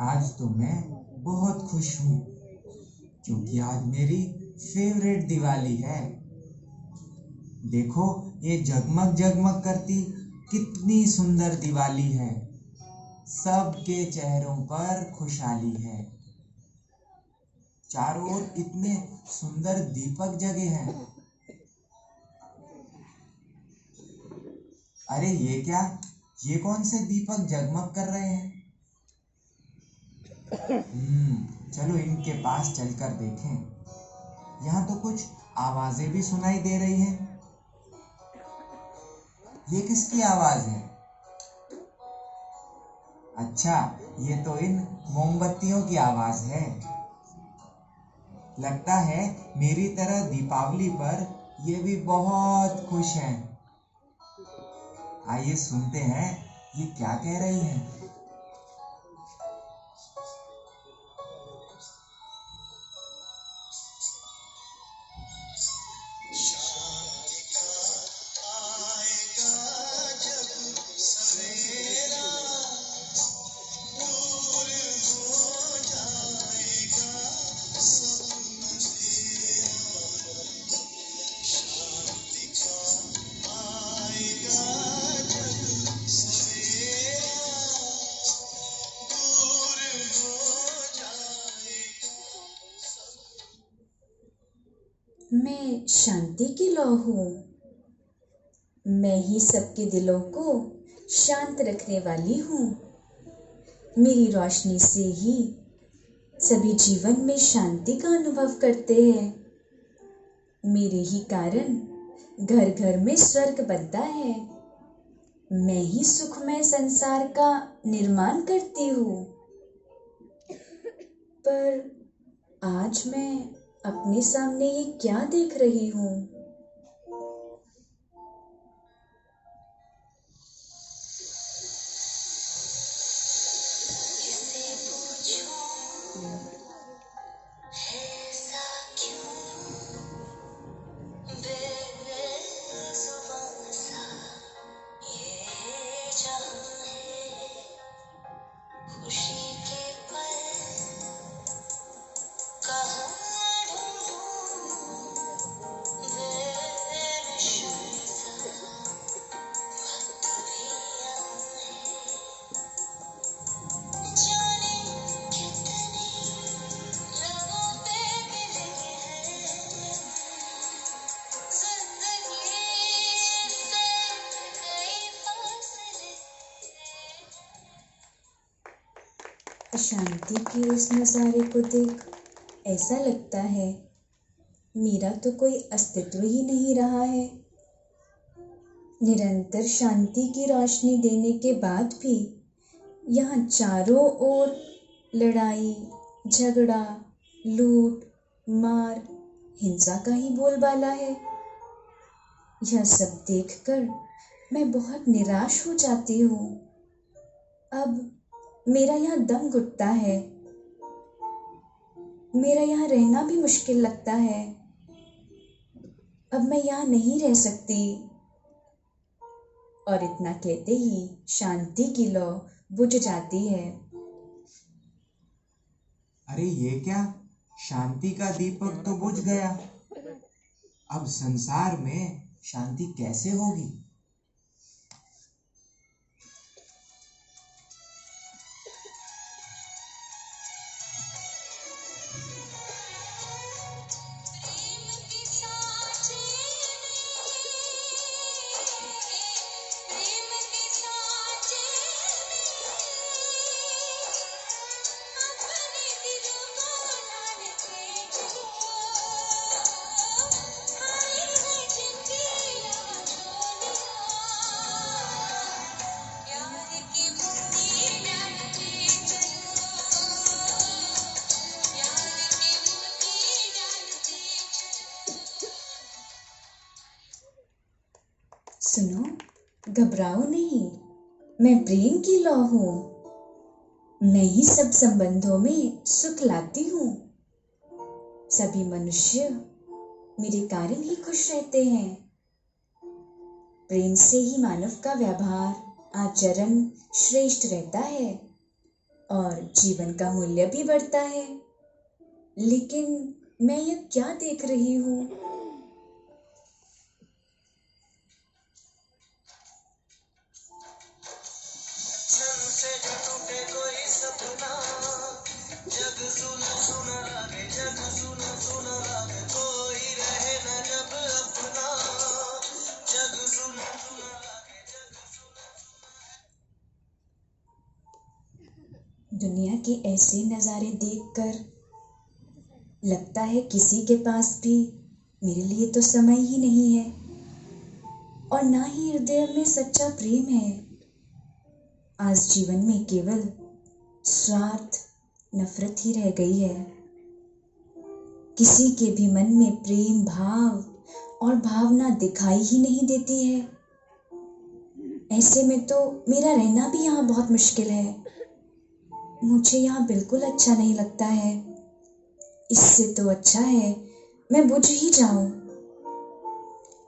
आज तो मैं बहुत खुश हूँ क्योंकि आज मेरी फेवरेट दिवाली है। देखो ये जगमग जगमग करती कितनी सुंदर दिवाली है। सबके चेहरों पर खुशहाली है। चारों ओर कितने सुंदर दीपक जगे हैं। अरे ये क्या, ये कौन से दीपक जगमग कर रहे हैं? चलो इनके पास चलकर देखें। यहाँ तो कुछ आवाजें भी सुनाई दे रही हैं। ये किसकी आवाज है? अच्छा, ये तो इन मोमबत्तियों की आवाज है। लगता है मेरी तरह दीपावली पर ये भी बहुत खुश हैं। आइए सुनते हैं ये क्या कह रही हैं। मैं शांति की लौ हूँ। मैं ही सबके दिलों को शांत रखने वाली हूँ। मेरी रोशनी से ही सभी जीवन में शांति का अनुभव करते हैं। मेरे ही कारण घर घर में स्वर्ग बनता है। मैं ही सुखमय संसार का निर्माण करती हूँ। पर आज मैं अपने सामने ये क्या देख रही हूँ? शांति के इस नज़ारे को देख ऐसा लगता है मेरा तो कोई अस्तित्व ही नहीं रहा है। निरंतर शांति की रोशनी देने के बाद भी यहाँ चारों ओर लड़ाई, झगड़ा, लूट, मार, हिंसा का ही बोलबाला है। यह सब देखकर मैं बहुत निराश हो जाती हूँ। अब मेरा यहाँ दम घुटता है। मेरा यहाँ रहना भी मुश्किल लगता है। अब मैं यहाँ नहीं रह सकती। और इतना कहते ही शांति की लौ बुझ जाती है। अरे ये क्या, शांति का दीपक तो बुझ गया। अब संसार में शांति कैसे होगी? सुनो, घबराओ नहीं, मैं प्रेम की लौ हूँ। मैं ही सब संबंधों में सुख लाती हूँ। सभी मनुष्य मेरे कारण ही खुश रहते हैं। प्रेम से ही मानव का व्यवहार, आचरण श्रेष्ठ रहता है और जीवन का मूल्य भी बढ़ता है। लेकिन मैं यह क्या देख रही हूँ? दुनिया के ऐसे नज़ारे देखकर लगता है किसी के पास भी मेरे लिए तो समय ही नहीं है और ना ही हृदय में सच्चा प्रेम है। आज जीवन में केवल स्वार्थ, नफरत ही रह गई है। किसी के भी मन में प्रेम भाव और भावना दिखाई ही नहीं देती है। ऐसे में तो मेरा रहना भी यहाँ बहुत मुश्किल है। मुझे यहाँ बिल्कुल अच्छा नहीं लगता है। इससे तो अच्छा है मैं बुझ ही जाऊं।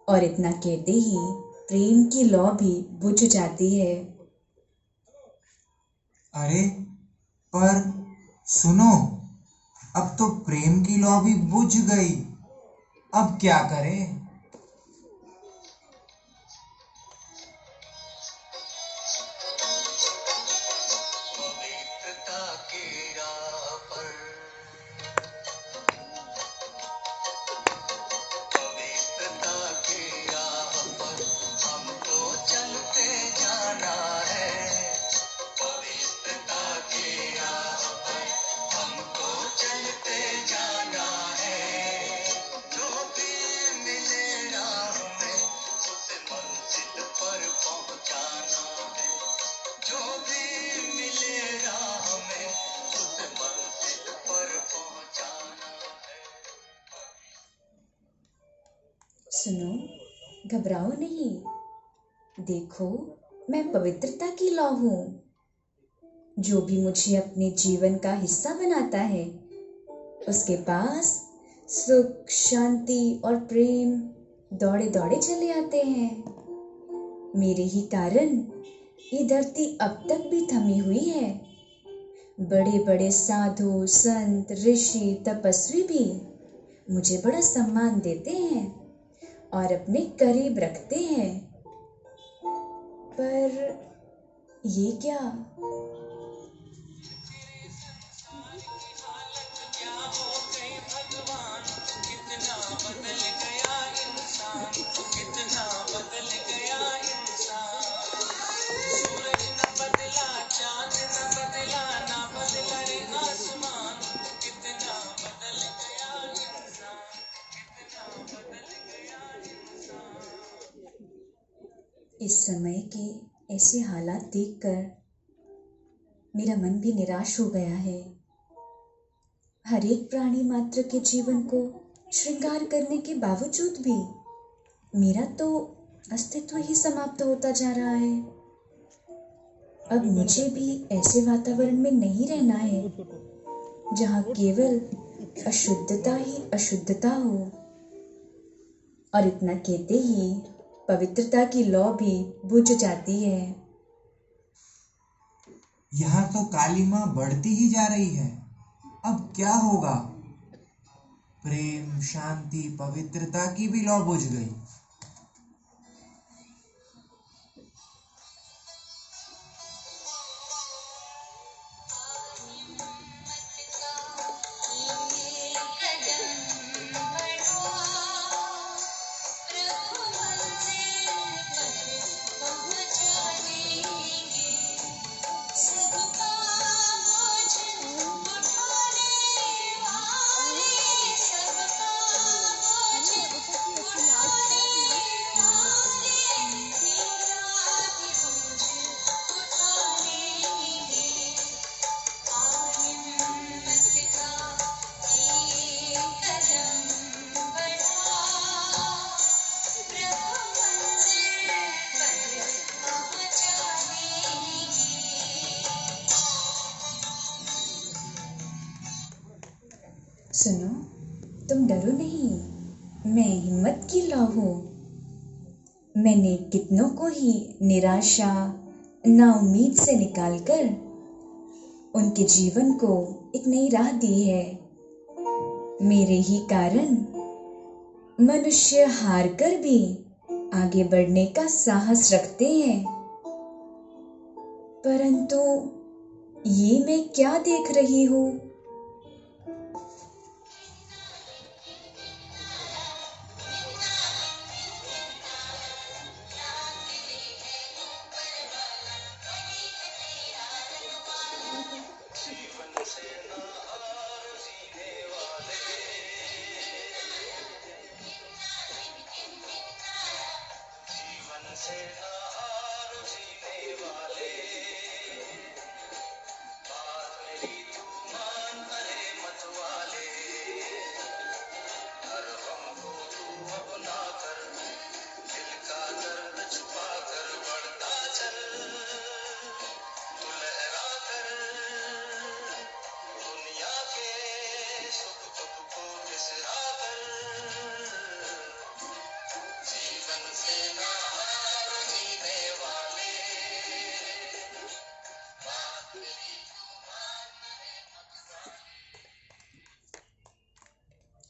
और इतना कहते ही प्रेम की लौ भी बुझ जाती है। अरे पर सुनो, अब तो प्रेम की लौ भी बुझ गई। अब क्या करें? सुनो, घबराओ नहीं। देखो, मैं पवित्रता की लौ हूँ। जो भी मुझे अपने जीवन का हिस्सा बनाता है, उसके पास सुख, शांति और प्रेम दौड़े दौड़े चले आते हैं। मेरे ही कारण ये धरती अब तक भी थमी हुई है। बड़े बड़े साधु, संत, ऋषि, तपस्वी भी मुझे बड़ा सम्मान देते हैं और अपने करीब रखते हैं। पर ये क्या? इस समय के ऐसे हालात देखकर मेरा मन भी निराश हो गया है। हर एक प्राणी मात्र के जीवन को श्रृंगार करने के बावजूद भी मेरा तो अस्तित्व ही समाप्त होता जा रहा है। अब मुझे भी ऐसे वातावरण में नहीं रहना है जहाँ केवल अशुद्धता ही अशुद्धता हो। और इतना कहते ही पवित्रता की लौ भी बुझ जाती है। यहाँ तो कालिमा बढ़ती ही जा रही है। अब क्या होगा? प्रेम, शांति, पवित्रता की भी लौ बुझ गई। सुनो, तुम डरो नहीं, मैं हिम्मत की लौ हूँ। मैंने कितनों को ही निराशा, नाउम्मीद से निकालकर उनके जीवन को एक नई राह दी है। मेरे ही कारण मनुष्य हार कर भी आगे बढ़ने का साहस रखते हैं। परंतु ये मैं क्या देख रही हूँ?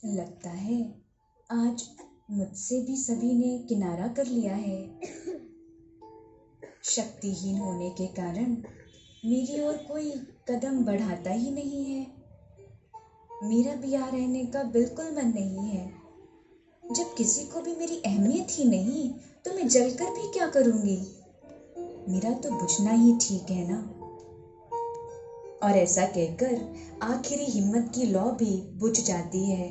लगता है आज मुझसे भी सभी ने किनारा कर लिया है। शक्तिहीन होने के कारण मेरी ओर कोई कदम बढ़ाता ही नहीं है। मेरा भी यहाँ रहने का बिल्कुल मन नहीं है। जब किसी को भी मेरी अहमियत ही नहीं, तो मैं जलकर भी क्या करूँगी? मेरा तो बुझना ही ठीक है ना। और ऐसा कहकर आखिरी हिम्मत की लौ भी बुझ जाती है।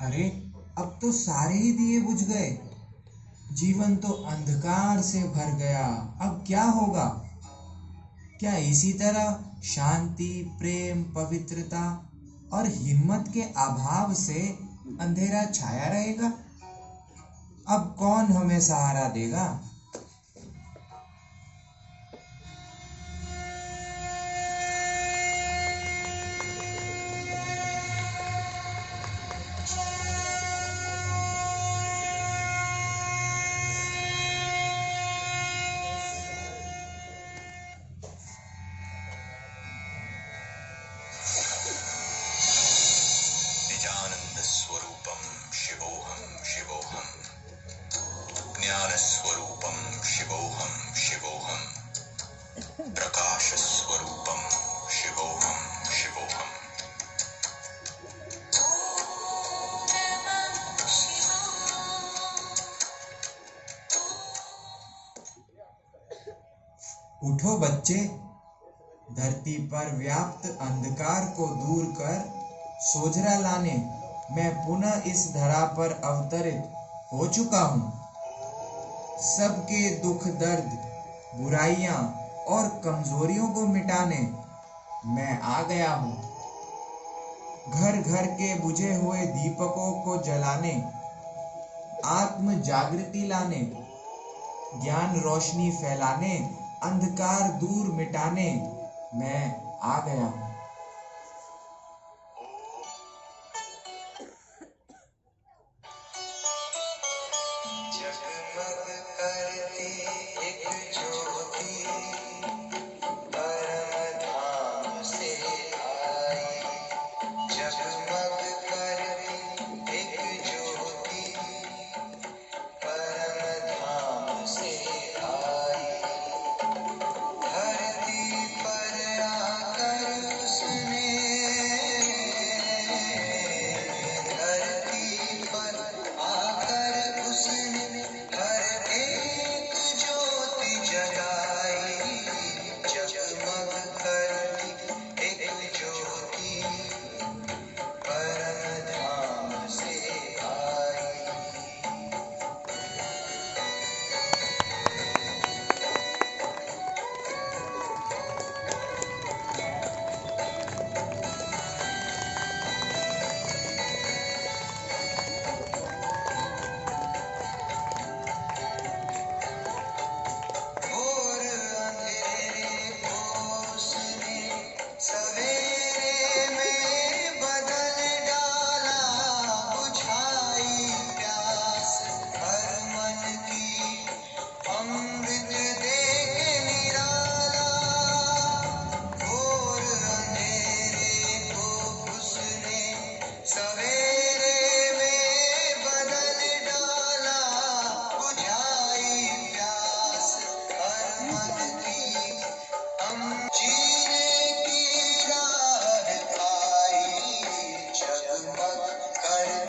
अरे, अब तो सारे ही दिए बुझ गए। जीवन तो अंधकार से भर गया। अब क्या होगा? क्या इसी तरह शांति, प्रेम, पवित्रता और हिम्मत के अभाव से अंधेरा छाया रहेगा? अब कौन हमें सहारा देगा? निजानंद स्वरूपम शिवोहम शिवोहम, ज्ञान स्वरूपम शिवोहम शिवोहम, प्रकाश स्वरूपम शिवोहम शिवोहम। उठो बच्चे, धरती पर व्याप्त अंधकार को दूर कर सोझरा लाने मैं पुनः इस धरा पर अवतरित हो चुका हूँ। सबके दुख दर्द, बुराइयां और कमजोरियों को मिटाने मैं आ गया हूँ। घर घर के बुझे हुए दीपकों को जलाने, आत्म जागृति लाने, ज्ञान रोशनी फैलाने, अंधकार दूर मिटाने मैं आ गया हूँ।